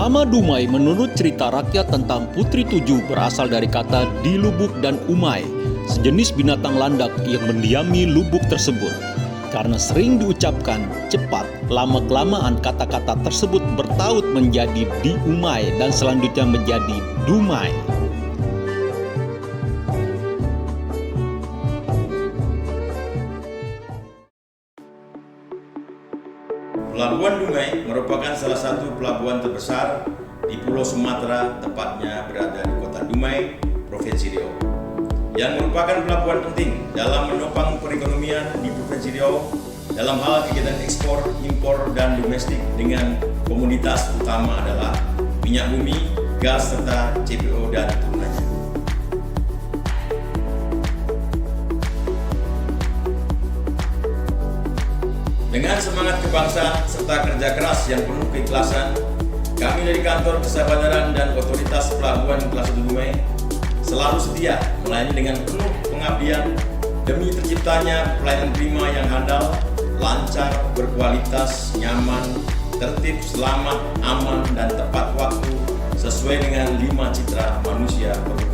Nama Dumai menurut cerita rakyat tentang Putri Tujuh berasal dari kata dilubuk dan umai, sejenis binatang landak yang mendiami lubuk tersebut. Karena sering diucapkan cepat, lama-kelamaan kata-kata tersebut bertaut menjadi diumai dan selanjutnya menjadi dumai. Pelabuhan Dumai merupakan salah satu pelabuhan terbesar di Pulau Sumatera, tepatnya berada di Kota Dumai, Provinsi Riau, yang merupakan pelabuhan penting dalam menopang perekonomian di Provinsi Riau dalam hal kegiatan ekspor, impor, dan domestik dengan komoditas utama adalah minyak bumi, gas, serta CPO dan turunannya. Dengan semangat kebangsaan serta kerja keras yang penuh keikhlasan, kami dari Kantor Kesabaran dan Otoritas Pelabuhan Kelas 1 Dumai selalu setia melayani dengan penuh pengabdian demi terciptanya pelayanan prima yang handal, lancar, berkualitas, nyaman, tertib, selamat, aman, dan tepat waktu sesuai dengan 5 citra manusia perhubungan.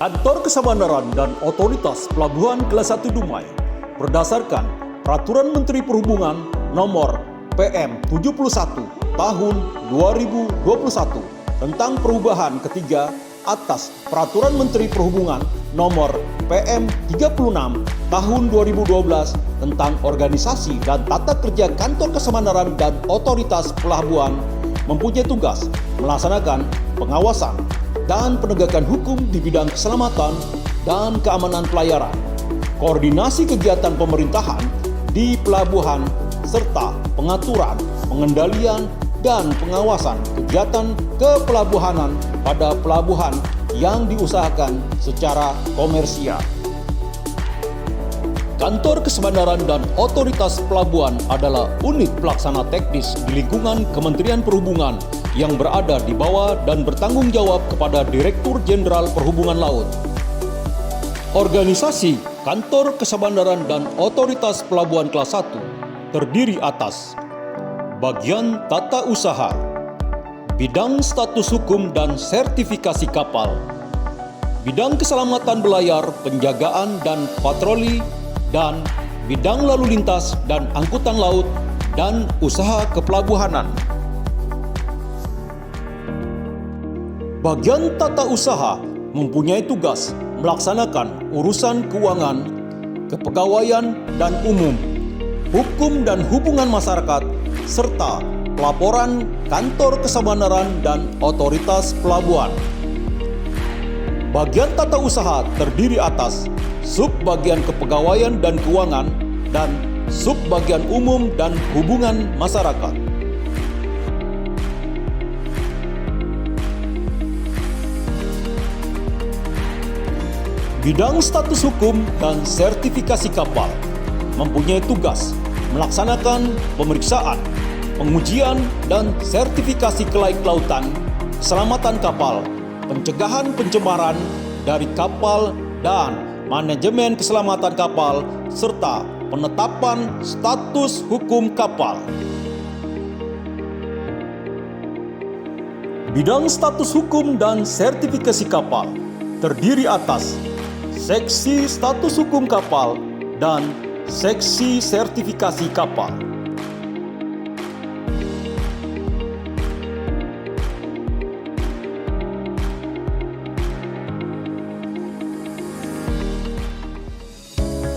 Kantor Kesabaran dan Otoritas Pelabuhan Kelas 1 Dumai berdasarkan Peraturan Menteri Perhubungan Nomor PM 71 Tahun 2021 tentang perubahan ketiga atas Peraturan Menteri Perhubungan Nomor PM 36 Tahun 2012 tentang organisasi dan tata kerja Kantor Kesabaran dan Otoritas Pelabuhan mempunyai tugas melaksanakan pengawasan dan penegakan hukum di bidang keselamatan dan keamanan pelayaran, koordinasi kegiatan pemerintahan di pelabuhan, serta pengaturan, pengendalian, dan pengawasan kegiatan kepelabuhanan pada pelabuhan yang diusahakan secara komersial. Kantor Kesabaran dan Otoritas Pelabuhan adalah unit pelaksana teknis di lingkungan Kementerian Perhubungan yang berada di bawah dan bertanggung jawab kepada Direktur Jenderal Perhubungan Laut. Organisasi Kantor Kesabaran dan Otoritas Pelabuhan Kelas 1 terdiri atas bagian tata usaha, bidang status hukum dan sertifikasi kapal, bidang keselamatan belayar, penjagaan dan patroli, dan bidang lalu lintas dan angkutan laut dan usaha kepelabuhanan. Bagian tata usaha mempunyai tugas melaksanakan urusan keuangan, kepegawaian dan umum, hukum dan hubungan masyarakat, serta pelaporan Kantor Kesabaran dan Otoritas Pelabuhan. Bagian tata usaha terdiri atas sub-bagian kepegawaian dan keuangan dan sub-bagian umum dan hubungan masyarakat. Bidang status hukum dan sertifikasi kapal mempunyai tugas melaksanakan pemeriksaan, pengujian dan sertifikasi kelayak lautan, keselamatan kapal, pencegahan pencemaran dari kapal dan manajemen keselamatan kapal, serta penetapan status hukum kapal. Bidang status hukum dan sertifikasi kapal terdiri atas Seksi Status Hukum Kapal dan Seksi Sertifikasi Kapal.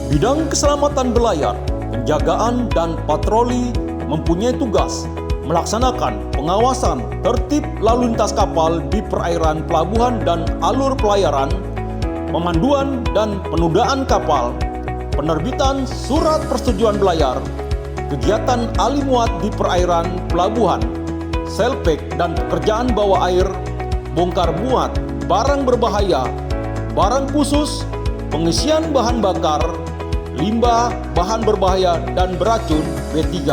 Bidang keselamatan belayar, penjagaan dan patroli mempunyai tugas melaksanakan pengawasan tertib lalu lintas kapal di perairan pelabuhan dan alur pelayaran, pemanduan dan penundaan kapal, penerbitan surat persetujuan belayar, kegiatan alih muat di perairan pelabuhan, selpek dan pekerjaan bawah air, bongkar muat barang berbahaya, barang khusus, pengisian bahan bakar, limbah, bahan berbahaya dan beracun B3,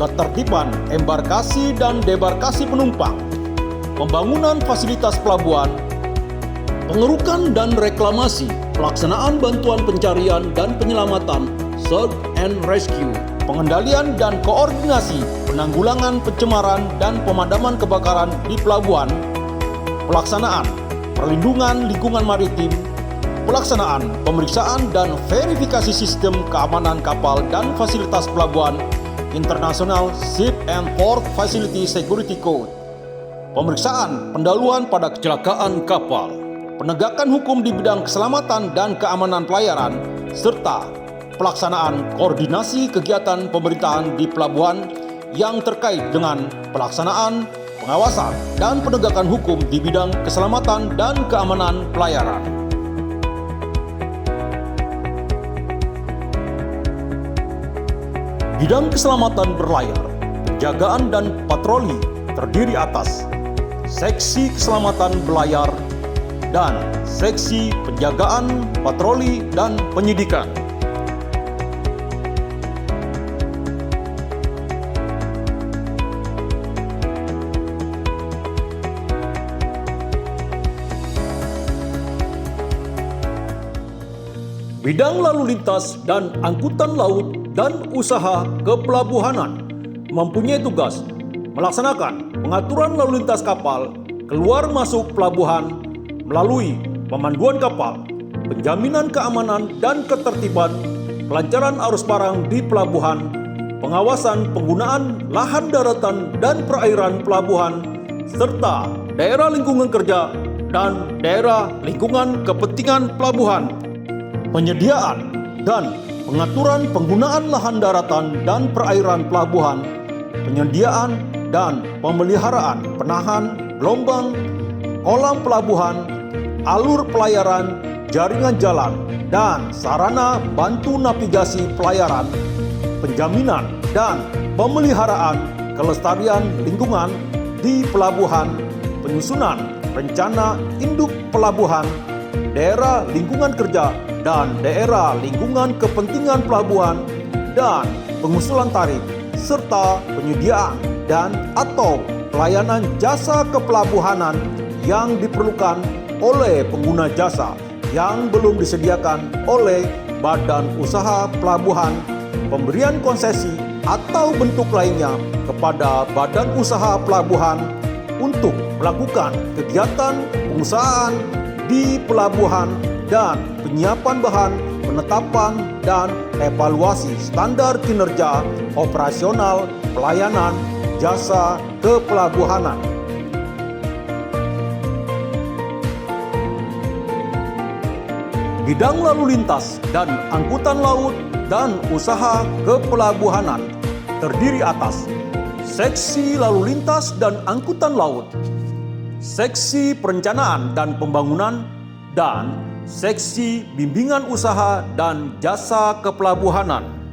ketertiban embarkasi dan debarkasi penumpang, pembangunan fasilitas pelabuhan, pengerukan dan reklamasi, pelaksanaan bantuan pencarian dan penyelamatan search and rescue, pengendalian dan koordinasi penanggulangan pencemaran dan pemadaman kebakaran di pelabuhan, pelaksanaan perlindungan lingkungan maritim, pelaksanaan pemeriksaan dan verifikasi sistem keamanan kapal dan fasilitas pelabuhan International Ship and Port Facility Security Code, pemeriksaan pendahuluan pada kecelakaan kapal, penegakan hukum di bidang keselamatan dan keamanan pelayaran, serta pelaksanaan koordinasi kegiatan pemerintahan di pelabuhan yang terkait dengan pelaksanaan, pengawasan, dan penegakan hukum di bidang keselamatan dan keamanan pelayaran. Bidang keselamatan berlayar, penjagaan dan patroli terdiri atas Seksi Keselamatan Berlayar dan Seksi Penjagaan, Patroli, dan Penyidikan. Bidang lalu lintas dan angkutan laut dan usaha kepelabuhanan mempunyai tugas melaksanakan pengaturan lalu lintas kapal keluar masuk pelabuhan melalui pemanduan kapal, penjaminan keamanan dan ketertiban, kelancaran arus barang di pelabuhan, pengawasan penggunaan lahan daratan dan perairan pelabuhan, serta daerah lingkungan kerja dan daerah lingkungan kepentingan pelabuhan, penyediaan dan pengaturan penggunaan lahan daratan dan perairan pelabuhan, penyediaan dan pemeliharaan penahan, gelombang, kolam pelabuhan, alur pelayaran, jaringan jalan, dan sarana bantu navigasi pelayaran, penjaminan dan pemeliharaan kelestarian lingkungan di pelabuhan, penyusunan rencana induk pelabuhan, daerah lingkungan kerja dan daerah lingkungan kepentingan pelabuhan, dan pengusulan tarif, serta penyediaan dan atau pelayanan jasa kepelabuhanan yang diperlukan oleh pengguna jasa yang belum disediakan oleh badan usaha pelabuhan, pemberian konsesi atau bentuk lainnya kepada badan usaha pelabuhan untuk melakukan kegiatan pengusahaan di pelabuhan dan penyiapan bahan, penetapan dan evaluasi standar kinerja operasional pelayanan jasa kepelabuhanan. Bidang lalu lintas dan angkutan laut dan usaha kepelabuhanan terdiri atas Seksi Lalu Lintas dan Angkutan Laut, Seksi Perencanaan dan Pembangunan, dan Seksi Bimbingan Usaha dan Jasa Kepelabuhanan.